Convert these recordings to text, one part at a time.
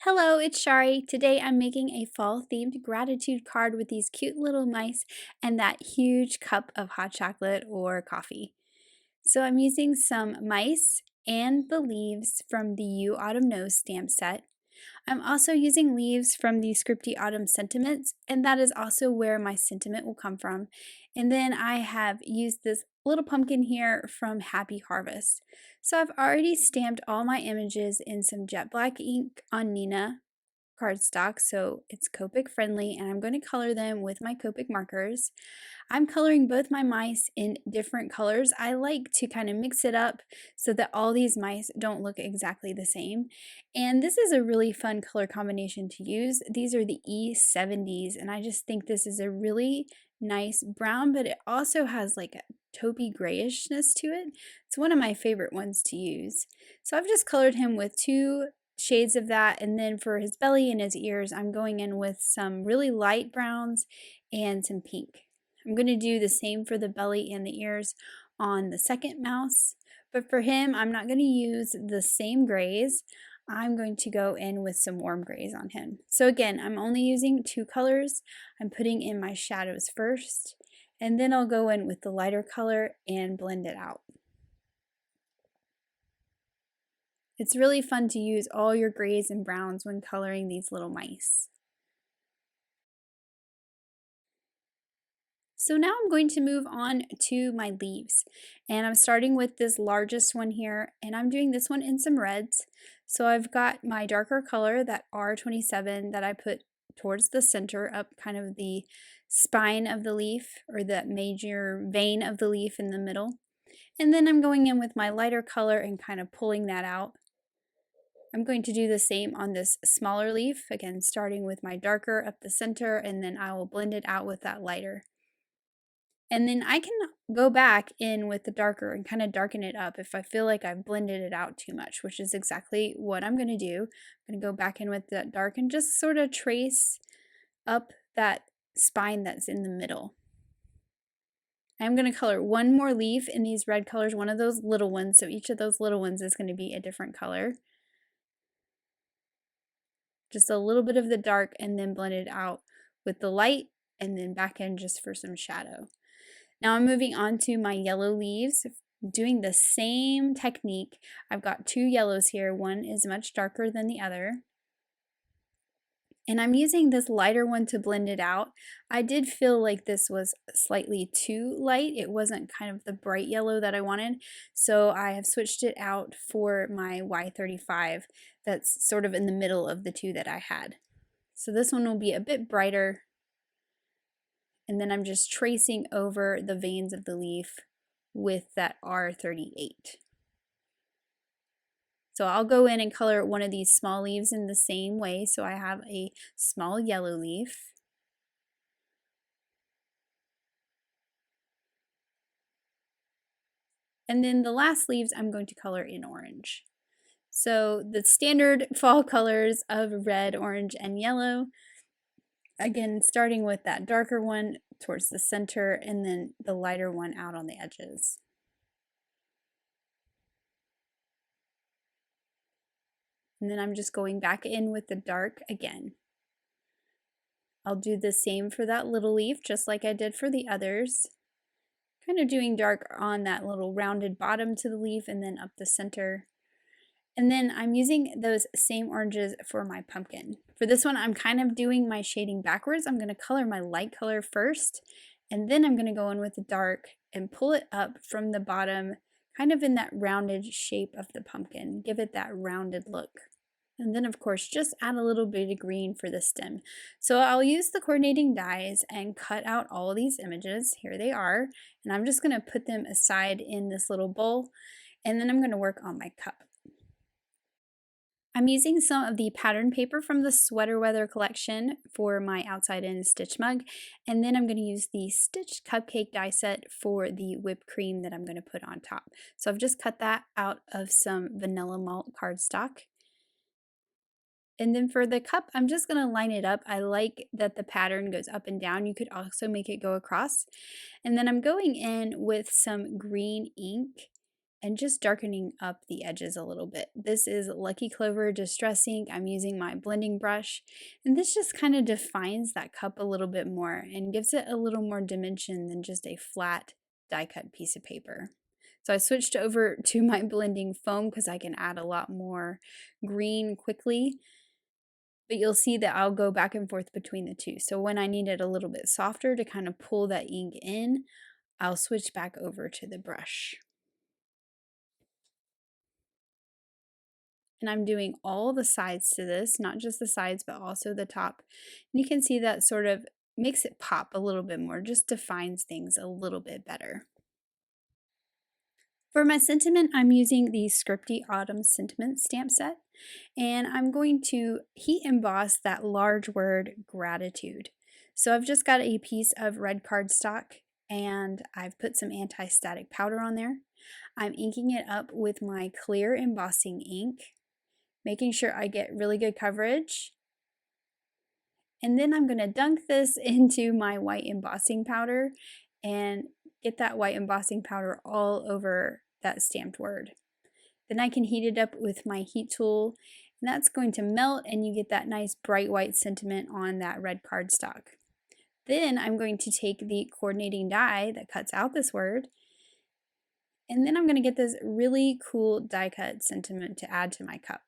Hello, it's Shari. Today I'm making a fall themed gratitude card with these cute little mice and that huge cup of hot chocolate or coffee. So I'm using some mice and the leaves from the You Autumn Knows stamp set. I'm also using leaves from the Scripty Autumn Sentiments, and that is also where my sentiment will come from. And then I have used this little pumpkin here from Happy Harvest. So I've already stamped all my images in some jet black ink on Nina cardstock, so it's Copic friendly, and I'm going to color them with my Copic markers. I'm coloring both my mice in different colors. I like to kind of mix it up so that all these mice don't look exactly the same. And this is a really fun color combination to use. These are the E70s, and I just think this is a really nice brown, but it also has like a taupey grayishness to it. It's one of my favorite ones to use. So I've just colored him with two shades of that, and then for his belly and his ears I'm going in with some really light browns and some pink. I'm going to do the same for the belly and the ears on the second mouse, but for him I'm not going to use the same grays. I'm going to go in with some warm grays on him. So again, I'm only using two colors. I'm putting in my shadows first, and then I'll go in with the lighter color and blend it out. It's really fun to use all your grays and browns when coloring these little mice. So now I'm going to move on to my leaves, and I'm starting with this largest one here, and I'm doing this one in some reds. So I've got my darker color, that R27, that I put towards the center, up kind of the spine of the leaf, or that major vein of the leaf in the middle. And then I'm going in with my lighter color and kind of pulling that out. I'm going to do the same on this smaller leaf, again starting with my darker up the center, and then I will blend it out with that lighter. And then I can go back in with the darker and kind of darken it up if I feel like I've blended it out too much, which is exactly what I'm going to do. I'm going to go back in with that dark and just sort of trace up that spine that's in the middle. I'm going to color one more leaf in these red colors, one of those little ones, so each of those little ones is going to be a different color. Just a little bit of the dark and then blend it out with the light, and then back in just for some shadow. Now I'm moving on to my yellow leaves, doing the same technique. I've got two yellows here. One is much darker than the other. And I'm using this lighter one to blend it out. I did feel like this was slightly too light. It wasn't kind of the bright yellow that I wanted. So I have switched it out for my Y35 that's sort of in the middle of the two that I had. So this one will be a bit brighter. And then I'm just tracing over the veins of the leaf with that R38. So I'll go in and color one of these small leaves in the same way. So I have a small yellow leaf. And then the last leaves I'm going to color in orange. So the standard fall colors of red, orange, and yellow. Again, starting with that darker one towards the center and then the lighter one out on the edges. And then I'm just going back in with the dark again. I'll do the same for that little leaf, just like I did for the others. Kind of doing dark on that little rounded bottom to the leaf and then up the center. And then I'm using those same oranges for my pumpkin. For this one, I'm kind of doing my shading backwards. I'm going to color my light color first, and then I'm going to go in with the dark and pull it up from the bottom, kind of in that rounded shape of the pumpkin. Give it that rounded look. And then of course, just add a little bit of green for the stem. So I'll use the coordinating dies and cut out all these images. Here they are. And I'm just gonna put them aside in this little bowl. And then I'm gonna work on my cup. I'm using some of the pattern paper from the Sweater Weather collection for my outside in stitch mug. And then I'm going to use the stitched cupcake die set for the whipped cream that I'm going to put on top. So I've just cut that out of some vanilla malt cardstock. And then for the cup, I'm just going to line it up. I like that the pattern goes up and down. You could also make it go across. And then I'm going in with some green ink and just darkening up the edges a little bit. This is Lucky Clover Distress Ink. I'm using my blending brush, and this just kind of defines that cup a little bit more and gives it a little more dimension than just a flat die cut piece of paper. So I switched over to my blending foam because I can add a lot more green quickly, but you'll see that I'll go back and forth between the two. So when I need it a little bit softer to kind of pull that ink in, I'll switch back over to the brush. And I'm doing all the sides to this, not just the sides, but also the top. And you can see that sort of makes it pop a little bit more, just defines things a little bit better. For my sentiment, I'm using the Scripty Autumn Sentiment stamp set, and I'm going to heat emboss that large word gratitude. So I've just got a piece of red cardstock, and I've put some anti-static powder on there. I'm inking it up with my clear embossing ink, making sure I get really good coverage. And then I'm going to dunk this into my white embossing powder and get that white embossing powder all over that stamped word. Then I can heat it up with my heat tool, and that's going to melt, and you get that nice bright white sentiment on that red cardstock. Then I'm going to take the coordinating die that cuts out this word, and then I'm going to get this really cool die cut sentiment to add to my cup.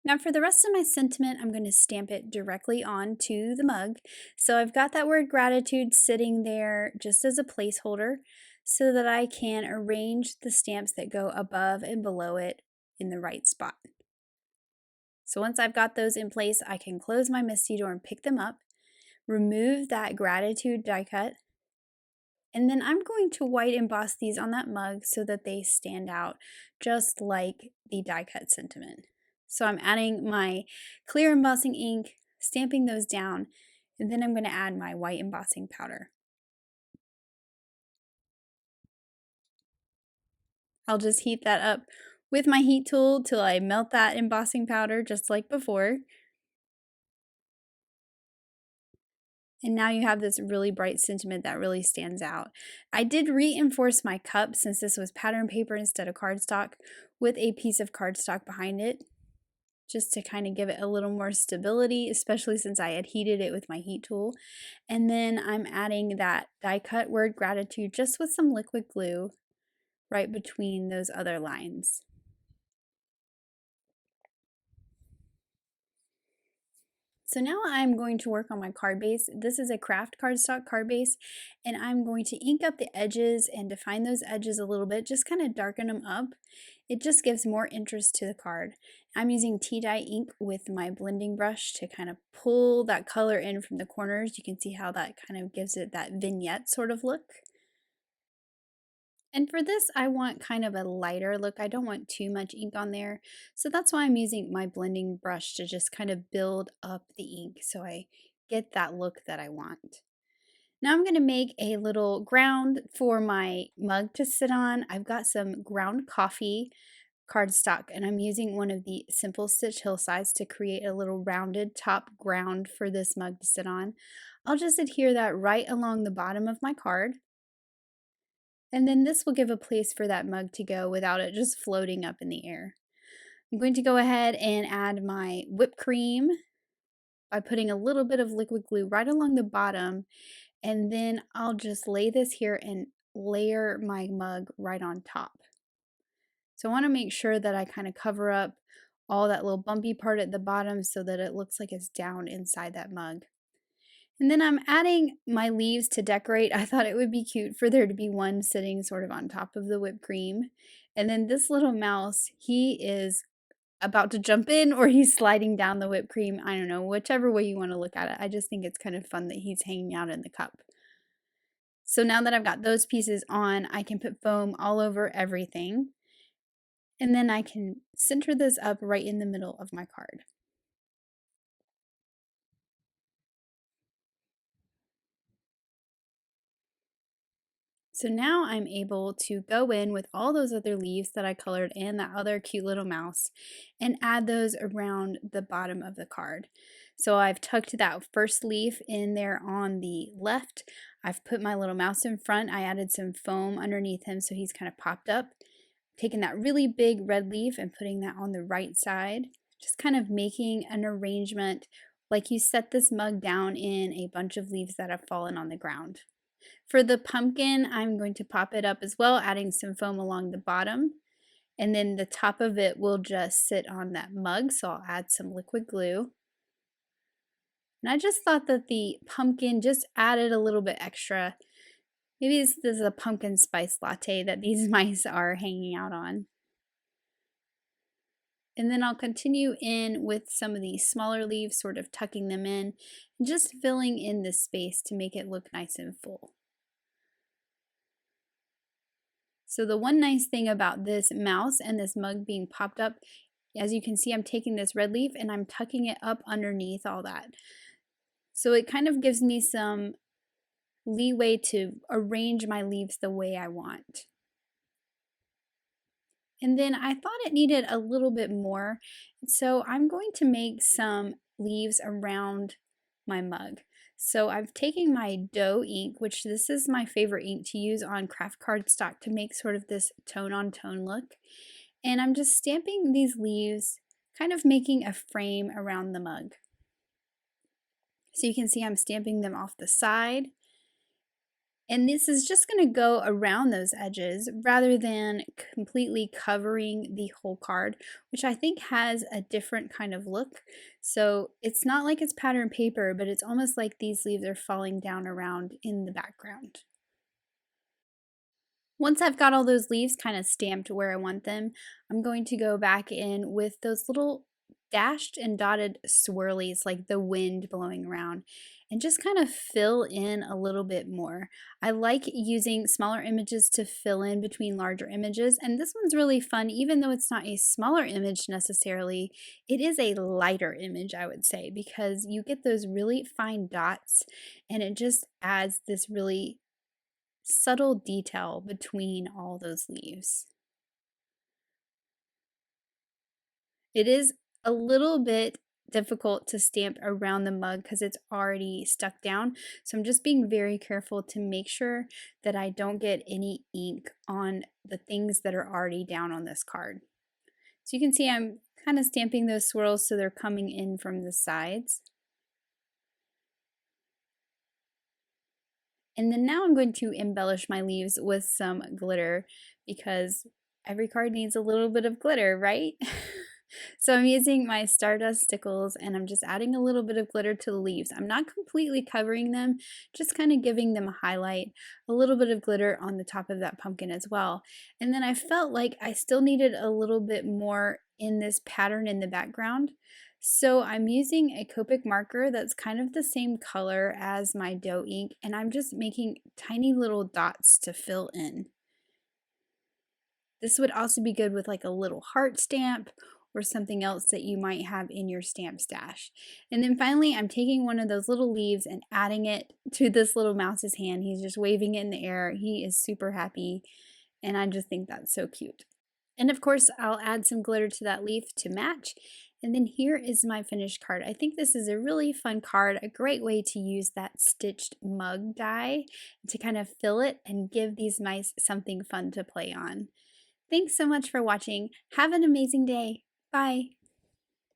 Now for the rest of my sentiment, I'm going to stamp it directly onto the mug. So I've got that word gratitude sitting there just as a placeholder so that I can arrange the stamps that go above and below it in the right spot. So once I've got those in place, I can close my Misty door and pick them up, remove that gratitude die cut, and then I'm going to white emboss these on that mug so that they stand out just like the die cut sentiment. So I'm adding my clear embossing ink, stamping those down, and then I'm going to add my white embossing powder. I'll just heat that up with my heat tool till I melt that embossing powder just like before. And now you have this really bright sentiment that really stands out. I did reinforce my cup, since this was pattern paper instead of cardstock, with a piece of cardstock behind it, just to kind of give it a little more stability, especially since I had heated it with my heat tool. And then I'm adding that die cut word gratitude just with some liquid glue right between those other lines. So now I'm going to work on my card base. This is a craft cardstock card base, and I'm going to ink up the edges and define those edges a little bit, just kind of darken them up. It just gives more interest to the card. I'm using tea dye ink with my blending brush to kind of pull that color in from the corners. You can see how that kind of gives it that vignette sort of look. And for this, I want kind of a lighter look. I don't want too much ink on there. So that's why I'm using my blending brush to just kind of build up the ink so I get that look that I want. Now I'm going to make a little ground for my mug to sit on. I've got some ground coffee cardstock, and I'm using one of the Simple Stitch Hillsides to create a little rounded top ground for this mug to sit on. I'll just adhere that right along the bottom of my card. And then this will give a place for that mug to go without it just floating up in the air. I'm going to go ahead and add my whipped cream by putting a little bit of liquid glue right along the bottom, and then I'll just lay this here and layer my mug right on top. So I want to make sure that I kind of cover up all that little bumpy part at the bottom so that it looks like it's down inside that mug. And then I'm adding my leaves to decorate. I thought it would be cute for there to be one sitting sort of on top of the whipped cream. And then this little mouse, he is about to jump in or he's sliding down the whipped cream. I don't know, whichever way you want to look at it. I just think it's kind of fun that he's hanging out in the cup. So now that I've got those pieces on, I can put foam all over everything. And then I can center this up right in the middle of my card. So now I'm able to go in with all those other leaves that I colored and that other cute little mouse and add those around the bottom of the card. So I've tucked that first leaf in there on the left. I've put my little mouse in front. I added some foam underneath him so he's kind of popped up. Taking that really big red leaf and putting that on the right side. Just kind of making an arrangement like you set this mug down in a bunch of leaves that have fallen on the ground. For the pumpkin, I'm going to pop it up as well, adding some foam along the bottom. And then the top of it will just sit on that mug, so I'll add some liquid glue. And I just thought that the pumpkin just added a little bit extra. Maybe this is a pumpkin spice latte that these mice are hanging out on. And then I'll continue in with some of these smaller leaves, sort of tucking them in, and just filling in the space to make it look nice and full. So the one nice thing about this mouse and this mug being popped up, as you can see, I'm taking this red leaf and I'm tucking it up underneath all that. So it kind of gives me some leeway to arrange my leaves the way I want. And then I thought it needed a little bit more, so I'm going to make some leaves around my mug. So I've taken my dough ink, which this is my favorite ink to use on craft cardstock to make sort of this tone-on-tone look. And I'm just stamping these leaves, kind of making a frame around the mug. So you can see I'm stamping them off the side. And this is just going to go around those edges rather than completely covering the whole card, which I think has a different kind of look. So it's not like it's pattern paper, but it's almost like these leaves are falling down around in the background. Once I've got all those leaves kind of stamped where I want them, I'm going to go back in with those little dashed and dotted swirlies like the wind blowing around and just kind of fill in a little bit more. I like using smaller images to fill in between larger images, and this one's really fun even though it's not a smaller image necessarily. It is a lighter image, I would say, because you get those really fine dots and it just adds this really subtle detail between all those leaves. It is a little bit difficult to stamp around the mug because it's already stuck down. So I'm just being very careful to make sure that I don't get any ink on the things that are already down on this card. So you can see I'm kind of stamping those swirls so they're coming in from the sides. And then now I'm going to embellish my leaves with some glitter because every card needs a little bit of glitter, right? So I'm using my Stardust stickles and I'm just adding a little bit of glitter to the leaves. I'm not completely covering them, just kind of giving them a highlight, a little bit of glitter on the top of that pumpkin as well. And then I felt like I still needed a little bit more in this pattern in the background. So I'm using a Copic marker that's kind of the same color as my dough ink, and I'm just making tiny little dots to fill in. This would also be good with like a little heart stamp or something else that you might have in your stamp stash. And then finally, I'm taking one of those little leaves and adding it to this little mouse's hand. He's just waving it in the air. He is super happy, and I just think that's so cute. And of course, I'll add some glitter to that leaf to match. And then here is my finished card. I think this is a really fun card, a great way to use that stitched mug die to kind of fill it and give these mice something fun to play on. Thanks so much for watching. Have an amazing day. Bye.